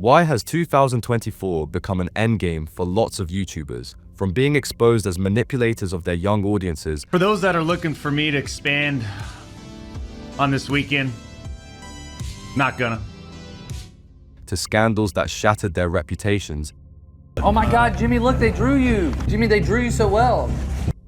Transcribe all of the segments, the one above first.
Why has 2024 become an endgame for lots of YouTubers? From being exposed as manipulators of their young audiences, For those that are looking for me to expand on this weekend, not gonna. to scandals that shattered their reputations, Oh my God, Jimmy, look, they drew you. Jimmy, they drew you so well.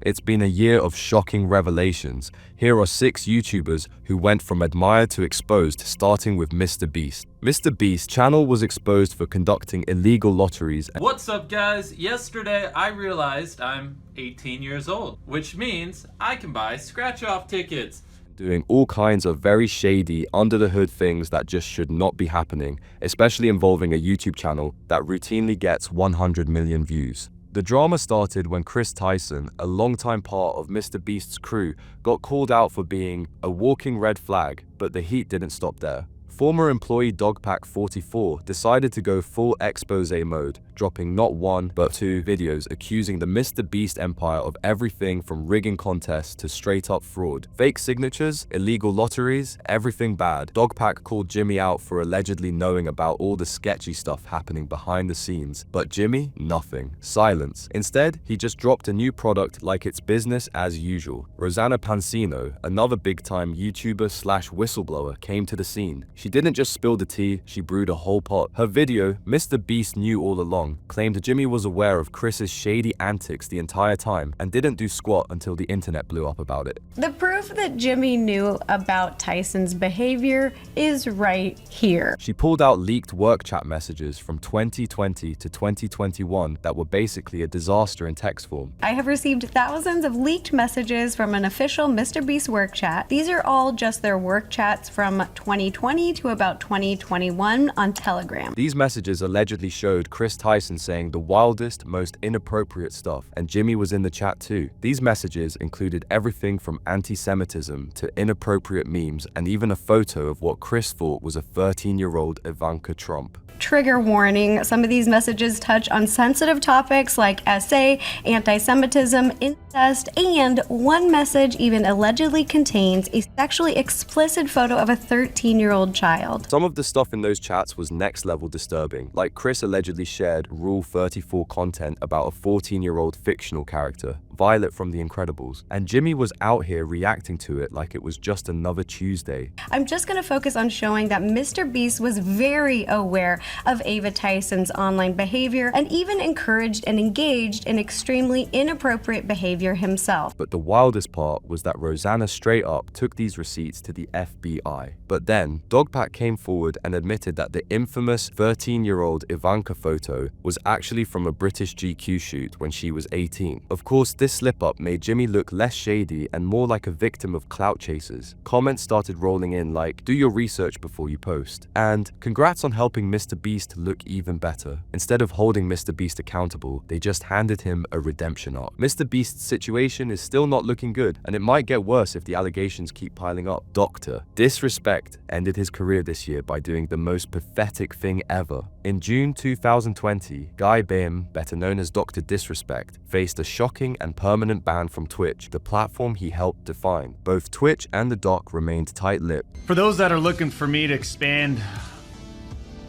it's been a year of shocking revelations. Here are 6 YouTubers who went from admired to exposed, starting with Mr. Beast. Mr. Beast's channel was exposed for conducting illegal lotteries. What's up, guys? Yesterday I realized I'm 18 years old, which means I can buy scratch-off tickets. Doing all kinds of very shady, under-the-hood things that just should not be happening, especially involving a YouTube channel that routinely gets 100 million views. The drama started when Chris Tyson, a longtime part of Mr. Beast's crew, got called out for being a walking red flag, but the heat didn't stop there. Former employee Dogpack44 decided to go full expose mode, dropping not 1 but 2 videos accusing the Mr. Beast empire of everything from rigging contests to straight up fraud. Fake signatures, illegal lotteries, everything bad. Dogpack called Jimmy out for allegedly knowing about all the sketchy stuff happening behind the scenes, but Jimmy, nothing. Silence. Instead, he just dropped a new product like it's business as usual. Rosanna Pansino, another big-time YouTuber slash whistleblower, came to the scene. She didn't just spill the tea, she brewed a whole pot. Her video, Mr. Beast Knew All Along, claimed Jimmy was aware of Chris's shady antics the entire time and didn't do squat until the internet blew up about it. The proof that Jimmy knew about Tyson's behavior is right here. She pulled out leaked work chat messages from 2020 to 2021 that were basically a disaster in text form. I have received thousands of leaked messages from an official Mr. Beast work chat. These are all just their work chats from 2020 to about 2021 on Telegram. These messages allegedly showed Chris Tyson saying the wildest, most inappropriate stuff, and Jimmy was in the chat too. These messages included everything from anti-Semitism to inappropriate memes and even a photo of what Chris thought was a 13-year-old Ivanka Trump. Trigger warning, some of these messages touch on sensitive topics like SA, anti-Semitism, incest, and one message even allegedly contains a sexually explicit photo of a 13-year-old child. Some of the stuff in those chats was next level disturbing, like Chris allegedly shared Rule 34 content about a 14-year-old fictional character, Violet from The Incredibles, and Jimmy was out here reacting to it like it was just another Tuesday. I'm just going to focus on showing that Mr. Beast was very aware of Ava Tyson's online behavior and even encouraged and engaged in extremely inappropriate behavior himself. But the wildest part was that Rosanna straight up took these receipts to the FBI. But then, Dogpack came forward and admitted that the infamous 13-year-old Ivanka photo was actually from a British GQ shoot when she was 18. Of course, this slip-up made Jimmy look less shady and more like a victim of clout chasers. Comments started rolling in like, do your research before you post, and congrats on helping Mr. Beast look even better. Instead of holding Mr. Beast accountable, they just handed him a redemption arc. Mr. Beast's situation is still not looking good, and it might get worse if the allegations keep piling up. Dr. Disrespect ended his career this year by doing the most pathetic thing ever. In June 2020, Guy Baim, better known as Dr. Disrespect, faced a shocking and permanent ban from Twitch, the platform he helped define. Both Twitch and the doc remained tight-lipped. For those that are looking for me to expand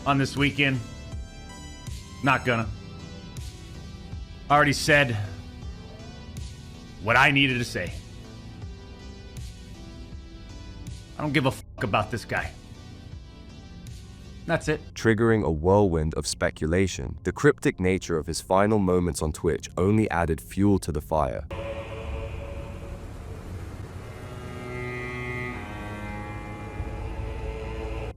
on this weekend, not gonna. I already said what I needed to say. I don't give a fuck about this guy. That's it. Triggering a whirlwind of speculation. The cryptic nature of his final moments on Twitch only added fuel to the fire.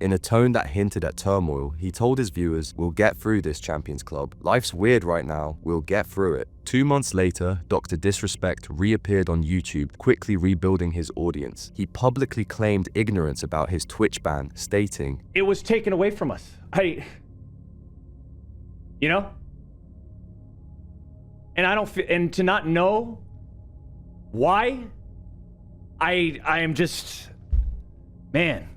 In a tone that hinted at turmoil, he told his viewers, "We'll get through this, Champions Club. Life's weird right now, we'll get through it." 2 months later, Dr. Disrespect reappeared on YouTube, quickly rebuilding his audience. He publicly claimed ignorance about his Twitch ban, stating, It was taken away from us. You know? And I don't and to not know why, I am just, man,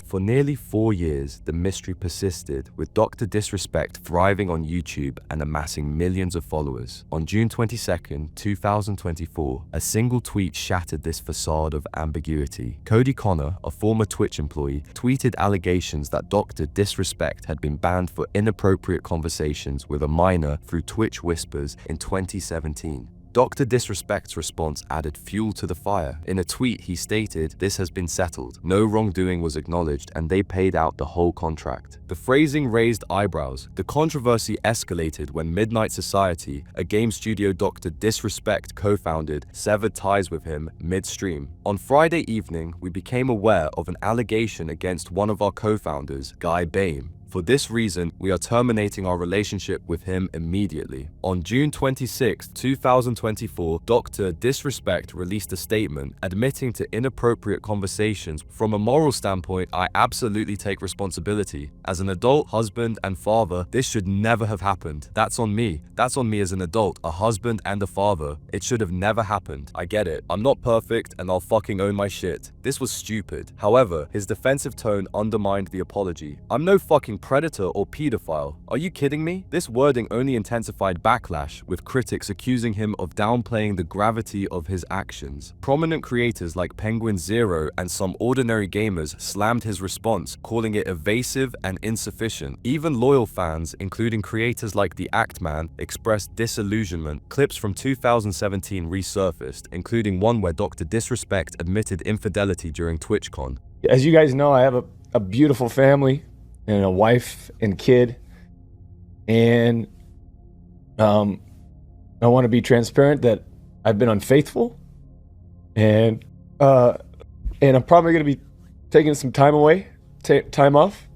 For nearly 4 years, the mystery persisted, with Dr. Disrespect thriving on YouTube and amassing millions of followers. On June 22, 2024, a single tweet shattered this facade of ambiguity. Cody Connor, a former Twitch employee, tweeted allegations that Dr. Disrespect had been banned for inappropriate conversations with a minor through Twitch Whispers in 2017. Dr. Disrespect's response added fuel to the fire. In a tweet, he stated, "This has been settled. No wrongdoing was acknowledged and they paid out the whole contract." The phrasing raised eyebrows. The controversy escalated when Midnight Society, a game studio Dr. Disrespect co-founded, severed ties with him midstream. On Friday evening, we became aware of an allegation against one of our co-founders, Guy Baim. For this reason, we are terminating our relationship with him immediately. On June 26, 2024, Dr. Disrespect released a statement admitting to inappropriate conversations. From a moral standpoint, I absolutely take responsibility. As an adult, husband, and father, this should never have happened. That's on me. That's on me as an adult, a husband, and a father. It should have never happened. I get it. I'm not perfect, and I'll fucking own my shit. This was stupid. However, his defensive tone undermined the apology. I'm no fucking predator or pedophile. Are you kidding me? This wording only intensified backlash, with critics accusing him of downplaying the gravity of his actions. Prominent creators like Penguin Zero and some ordinary gamers slammed his response, calling it evasive and insufficient. Even loyal fans, including creators like The Act Man, expressed disillusionment. Clips from 2017 resurfaced, including one where Dr. Disrespect admitted infidelity during TwitchCon. As you guys know, I have a beautiful family and a wife and kid, and I want to be transparent that I've been unfaithful, and I'm probably going to be taking some time off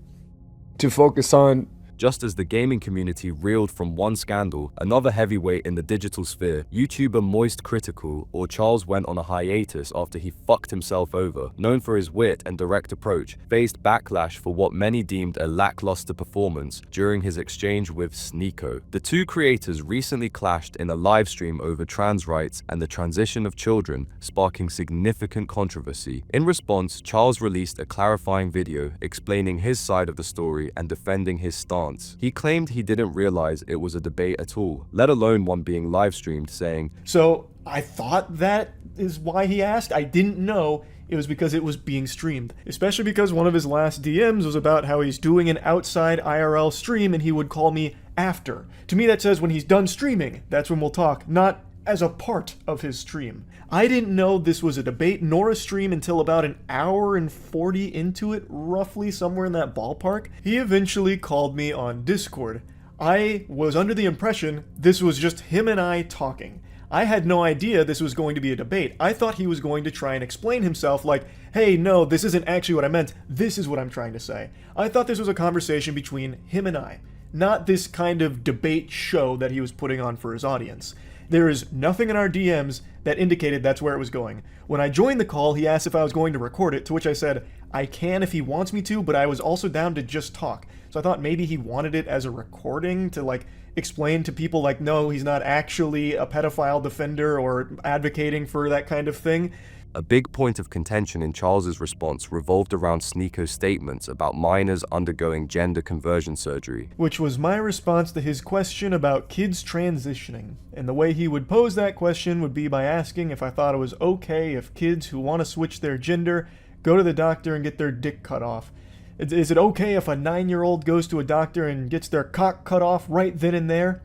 to focus on. Just as the gaming community reeled from one scandal, another heavyweight in the digital sphere, YouTuber Moist Critical, or Charles, went on a hiatus after he fucked himself over. Known for his wit and direct approach, faced backlash for what many deemed a lackluster performance during his exchange with Sneeko. The two creators recently clashed in a livestream over trans rights and the transition of children, sparking significant controversy. In response, Charles released a clarifying video explaining his side of the story and defending his stance. He claimed he didn't realize it was a debate at all, let alone one being live streamed, saying, "So I thought that is why he asked. I didn't know it was because it was being streamed. Especially because one of his last DMs was about how he's doing an outside IRL stream and he would call me after. To me that says when he's done streaming, that's when we'll talk, not as a part of his stream. I didn't know this was a debate nor a stream until about an hour and 40 into it, roughly somewhere in that ballpark. He eventually called me on Discord. I was under the impression this was just him and I talking. I had no idea this was going to be a debate. I thought he was going to try and explain himself like, hey, no, this isn't actually what I meant. This is what I'm trying to say. I thought this was a conversation between him and I, not this kind of debate show that he was putting on for his audience. There is nothing in our DMs that indicated that's where it was going. When I joined the call, he asked if I was going to record it, to which I said, I can if he wants me to, but I was also down to just talk. So I thought maybe he wanted it as a recording to like explain to people like, no, he's not actually a pedophile defender or advocating for that kind of thing. A big point of contention in Charles's response revolved around Sneeko's statements about minors undergoing gender conversion surgery, which was my response to his question about kids transitioning. And the way he would pose that question would be by asking if I thought it was okay if kids who want to switch their gender go to the doctor and get their dick cut off. Is it okay if a 9-year-old goes to a doctor and gets their cock cut off right then and there?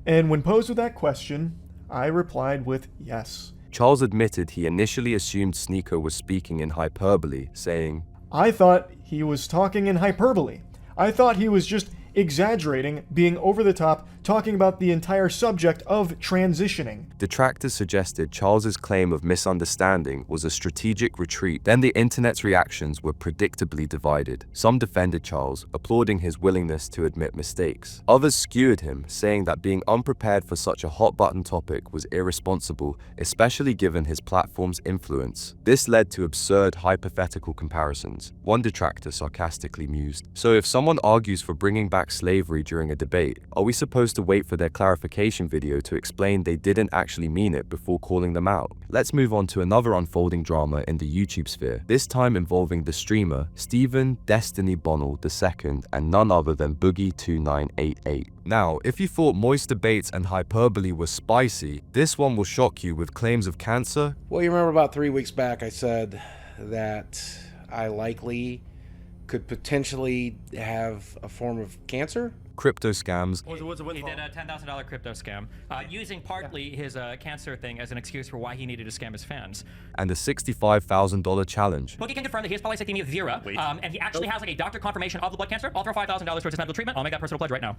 And when posed with that question, I replied with yes. Charles admitted he initially assumed Sneeko was speaking in hyperbole, saying, I thought he was talking in hyperbole. I thought he was just exaggerating, being over the top, talking about the entire subject of transitioning. Detractors suggested Charles's claim of misunderstanding was a strategic retreat. Then the internet's reactions were predictably divided. Some defended Charles, applauding his willingness to admit mistakes. Others skewered him, saying that being unprepared for such a hot-button topic was irresponsible, especially given his platform's influence. This led to absurd hypothetical comparisons. One detractor sarcastically mused, "So if someone argues for bringing back back slavery during a debate, are we supposed to wait for their clarification video to explain they didn't actually mean it before calling them out? Let's move on to another unfolding drama in the YouTube sphere, this time involving the streamer Stephen Destiny Bonnell II and none other than Boogie2988. Now, if you thought moist debates and hyperbole were spicy, this one will shock you with claims of cancer. Well, you remember about 3 weeks back I said that I likely could potentially have a form of cancer? Crypto scams, He did a $10,000 crypto scam, using partly his cancer thing as an excuse for why he needed to scam his fans. and a $65,000 challenge. Boogie can confirm that he has polycythemia vera, and he actually has like a doctor confirmation of the blood cancer. I'll throw $5,000 towards his medical treatment. I'll make that personal pledge right now.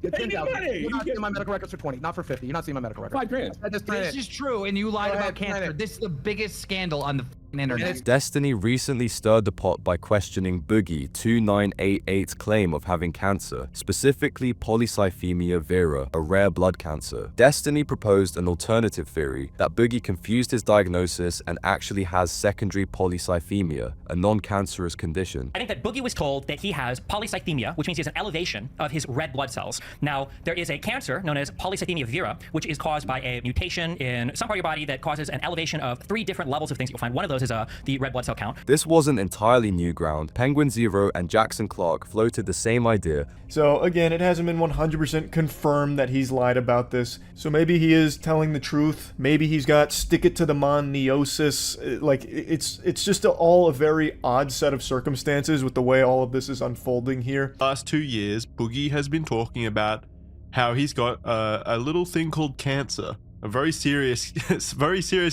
Get 10,000. You're not seeing my medical records for 20, not for 50. You're not seeing my medical records. $5,000. This is true, and you lied about cancer. This is the biggest scandal on the internet. Destiny recently stirred the pot by questioning Boogie2988's claim of having cancer, specifically polycythemia vera, a rare blood cancer. Destiny proposed an alternative theory that Boogie confused his diagnosis and actually has secondary polycythemia, a non-cancerous condition. I think that Boogie was told that he has polycythemia, which means he has an elevation of his red blood cells. Now, there is a cancer known as polycythemia vera, which is caused by a mutation in some part of your body that causes an elevation of 3 different levels of things you'll find. One of those is the red blood cell count. This wasn't entirely new ground. Penguin Zero and Jackson Clark floated the same idea. So again, it hasn't been 100% confirmed that he's lied about this. So maybe he is telling the truth. Maybe he's got stick it to the moniosis. Like it's just all a very odd set of circumstances with the way all of this is unfolding here. Last 2 years, Boogie has been talking about how he's got a little thing called cancer. A very serious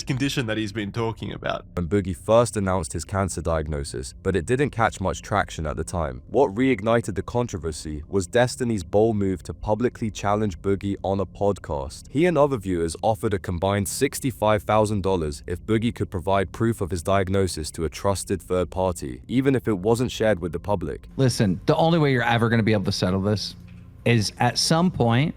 condition that he's been talking about. When Boogie first announced his cancer diagnosis, but it didn't catch much traction at the time. What reignited the controversy was Destiny's bold move to publicly challenge Boogie on a podcast. He and other viewers offered a combined $65,000 if Boogie could provide proof of his diagnosis to a trusted third party, even if it wasn't shared with the public. Listen, the only way you're ever going to be able to settle this is at some point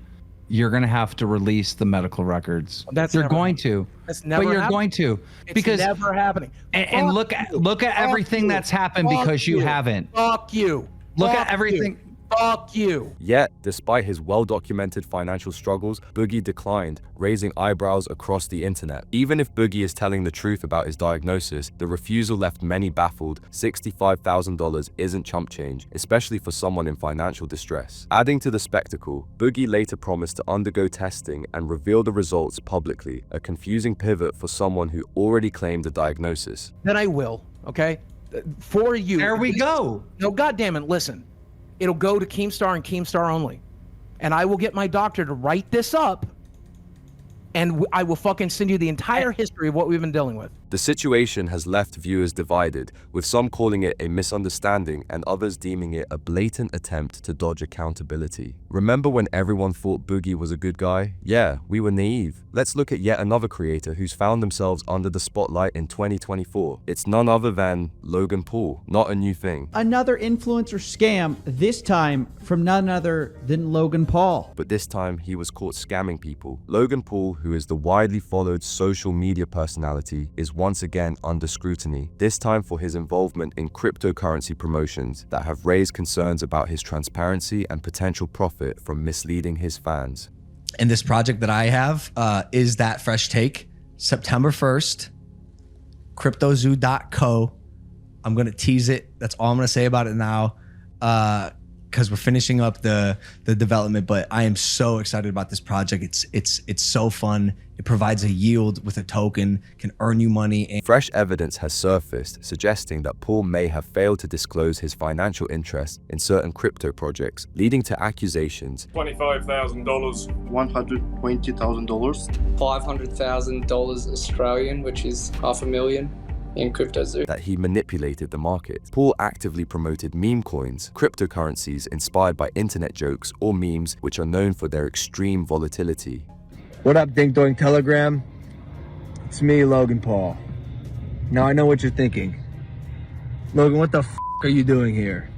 you're going to have to release the medical records. You're going to. That's never But you're happening. going to. It's Because never happening. and look at everything that's happened because you haven't. Fuck you. Look Fuck at everything. Fuck you. Yet, despite his well-documented financial struggles, Boogie declined, raising eyebrows across the internet. Even if Boogie is telling the truth about his diagnosis, the refusal left many baffled. $65,000 isn't chump change, especially for someone in financial distress. Adding to the spectacle, Boogie later promised to undergo testing and reveal the results publicly, a confusing pivot for someone who already claimed a diagnosis. Then I will, okay? For you. There we go. No, goddammit, listen. It'll go to Keemstar and Keemstar only. And I will get my doctor to write this up, and I will fucking send you the entire history of what we've been dealing with. The situation has left viewers divided, with some calling it a misunderstanding and others deeming it a blatant attempt to dodge accountability. Remember when everyone thought Boogie was a good guy? Yeah, we were naive. Let's look at yet another creator who's found themselves under the spotlight in 2024. It's none other than Logan Paul, not a new thing. Another influencer scam, this time from none other than Logan Paul. But this time he was caught scamming people. Logan Paul, who is the widely followed social media personality, is once again under scrutiny, this time for his involvement in cryptocurrency promotions that have raised concerns about his transparency and potential profit from misleading his fans. And this project that I have is that fresh take. September 1st, cryptozoo.co. I'm going to tease it. That's all I'm going to say about it now. Because we're finishing up the development, but I am so excited about this project. It's so fun. It provides a yield with a token, can earn you money. And fresh evidence has surfaced suggesting that Paul may have failed to disclose his financial interest in certain crypto projects, leading to accusations. $25,000, $120,000, $500,000 Australian, which is $500,000. In CryptoZoo, that he manipulated the market. Paul actively promoted meme coins, cryptocurrencies inspired by internet jokes or memes which are known for their extreme volatility. What up, Ding Doing Telegram? It's me, Logan Paul. Now I know what you're thinking. Logan, what the f are you doing here?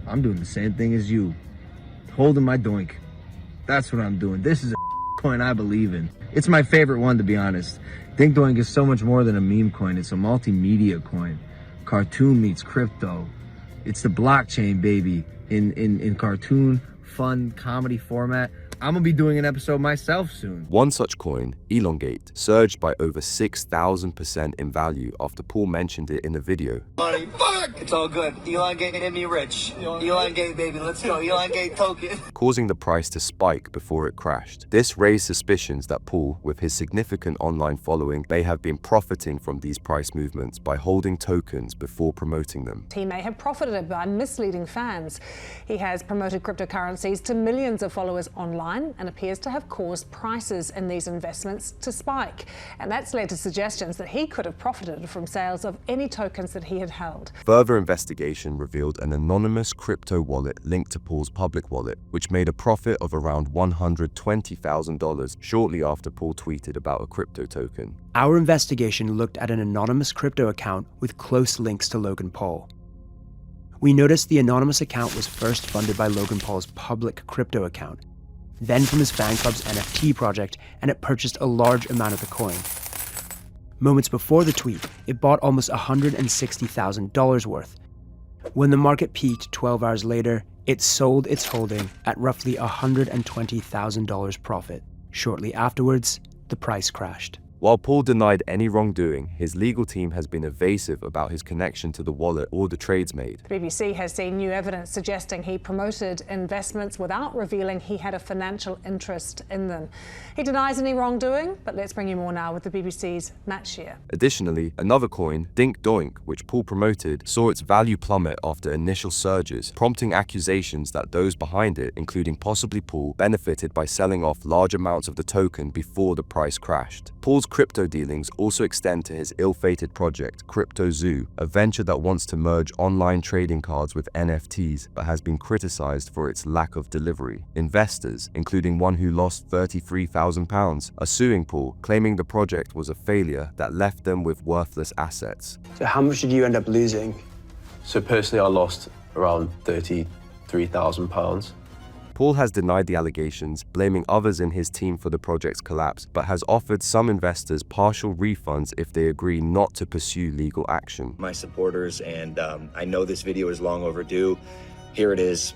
I'm doing the same thing as you. Holding my doink. That's what I'm doing. This is a coin I believe in. It's my favorite one, to be honest. Ding Doing is so much more than a meme coin. It's a multimedia coin. Cartoon meets crypto. It's the blockchain, baby, in cartoon, fun, comedy format. I'm gonna be doing an episode myself soon. One such coin, Elongate, surged by over 6,000% in value after Paul mentioned it in a video. Money, fuck! It's all good. Elongate made me rich. Elongate, baby, let's go. Elongate token. Causing the price to spike before it crashed. This raised suspicions that Paul, with his significant online following, may have been profiting from these price movements by holding tokens before promoting them. He may have profited by misleading fans. He has promoted cryptocurrencies to millions of followers online and appears to have caused prices in these investments to spike. And that's led to suggestions that he could have profited from sales of any tokens that he had held. Further investigation revealed an anonymous crypto wallet linked to Paul's public wallet, which made a profit of around $120,000 shortly after Paul tweeted about a crypto token. Our investigation looked at an anonymous crypto account with close links to Logan Paul. We noticed the anonymous account was first funded by Logan Paul's public crypto account, then from his fan club's NFT project, and it purchased a large amount of the coin. Moments before the tweet, it bought almost $160,000 worth. When the market peaked 12 hours later, it sold its holding at roughly $120,000 profit. Shortly afterwards, the price crashed. While Paul denied any wrongdoing, his legal team has been evasive about his connection to the wallet or the trades made. The BBC has seen new evidence suggesting he promoted investments without revealing he had a financial interest in them. He denies any wrongdoing, but let's bring you more now with the BBC's Matt Shear. Additionally, another coin, Dink Doink, which Paul promoted, saw its value plummet after initial surges, prompting accusations that those behind it, including possibly Paul, benefited by selling off large amounts of the token before the price crashed. Paul's crypto dealings also extend to his ill-fated project, Crypto Zoo, a venture that wants to merge online trading cards with NFTs but has been criticized for its lack of delivery. Investors, including one who lost £33,000, are suing Paul, claiming the project was a failure that left them with worthless assets. So how much did you end up losing? So personally, I lost around £33,000. Paul has denied the allegations, blaming others in his team for the project's collapse, but has offered some investors partial refunds if they agree not to pursue legal action. My supporters, and I know this video is long overdue. Here it is.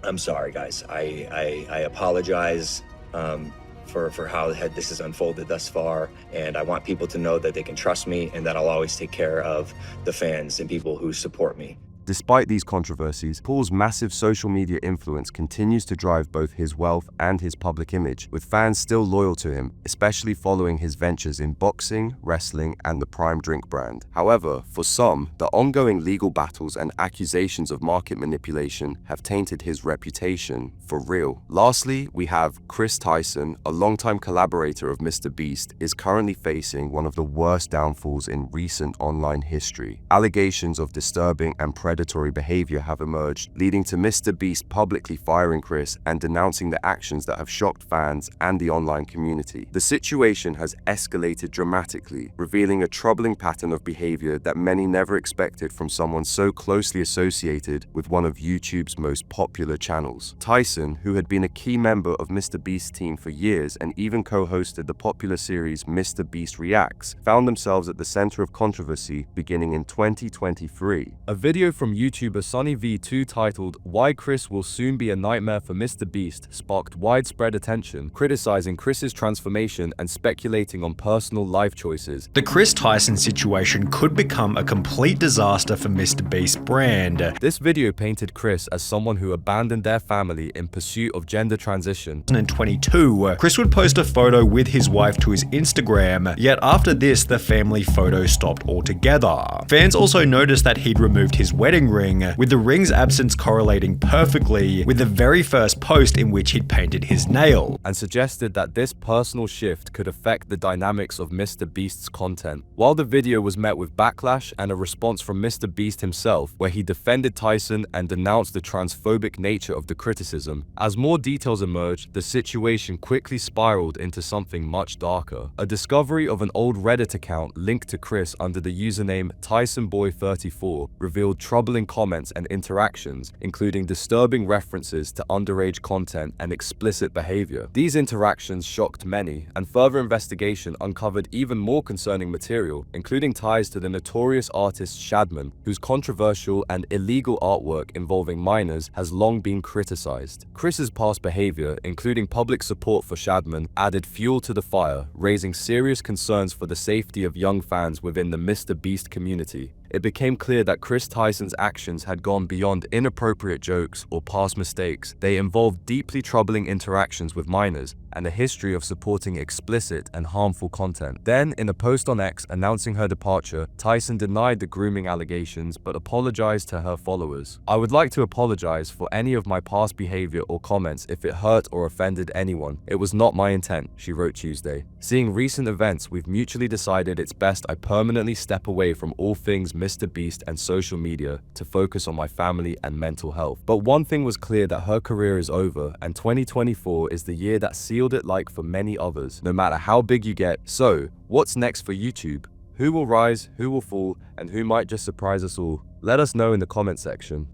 I'm sorry, guys. I apologize for how this has unfolded thus far, and I want people to know that they can trust me and that I'll always take care of the fans and people who support me. Despite these controversies, Paul's massive social media influence continues to drive both his wealth and his public image, with fans still loyal to him, especially following his ventures in boxing, wrestling, and the Prime drink brand. However, for some, the ongoing legal battles and accusations of market manipulation have tainted his reputation for real. Lastly, we have Chris Tyson, a longtime collaborator of Mr. Beast, is currently facing one of the worst downfalls in recent online history. Allegations of disturbing and predatory behavior have emerged, leading to Mr. Beast publicly firing Chris and denouncing the actions that have shocked fans and the online community. The situation has escalated dramatically, revealing a troubling pattern of behavior that many never expected from someone so closely associated with one of YouTube's most popular channels. Tyson, who had been a key member of Mr. Beast's team for years and even co-hosted the popular series Mr. Beast Reacts, found themselves at the center of controversy beginning in 2023. A video from YouTuber Sonny V2 titled "Why Chris Will Soon Be a Nightmare for Mr. Beast" sparked widespread attention, criticizing Chris's transformation and speculating on personal life choices. The Chris Tyson situation could become a complete disaster for Mr. Beast's brand. This video painted Chris as someone who abandoned their family in pursuit of gender transition. In 2022, Chris would post a photo with his wife to his Instagram, yet after this, the family photo stopped altogether. Fans also noticed that he'd removed his wedding ring, with the ring's absence correlating perfectly with the very first post in which he'd painted his nail, and suggested that this personal shift could affect the dynamics of Mr. Beast's content. While the video was met with backlash and a response from Mr. Beast himself, where he defended Tyson and denounced the transphobic nature of the criticism, as more details emerged, the situation quickly spiraled into something much darker. A discovery of an old Reddit account linked to Chris under the username TysonBoy34 revealed trouble troubling comments and interactions, including disturbing references to underage content and explicit behavior. These interactions shocked many, and further investigation uncovered even more concerning material, including ties to the notorious artist Shadman, whose controversial and illegal artwork involving minors has long been criticized. Chris's past behavior, including public support for Shadman, added fuel to the fire, raising serious concerns for the safety of young fans within the Mr. Beast community. It became clear that Chris Tyson's actions had gone beyond inappropriate jokes or past mistakes. They involved deeply troubling interactions with minors and a history of supporting explicit and harmful content. Then, in a post on X announcing her departure, Tyson denied the grooming allegations but apologized to her followers. "I would like to apologize for any of my past behavior or comments if it hurt or offended anyone. It was not my intent," she wrote Tuesday. "Seeing recent events, we've mutually decided it's best I permanently step away from all things Mr. Beast and social media to focus on my family and mental health." But one thing was clear, that her career is over, and 2024 is the year that sealed it like for many others, no matter how big you get. So, what's next for YouTube? Who will rise, who will fall, and who might just surprise us all? Let us know in the comment section.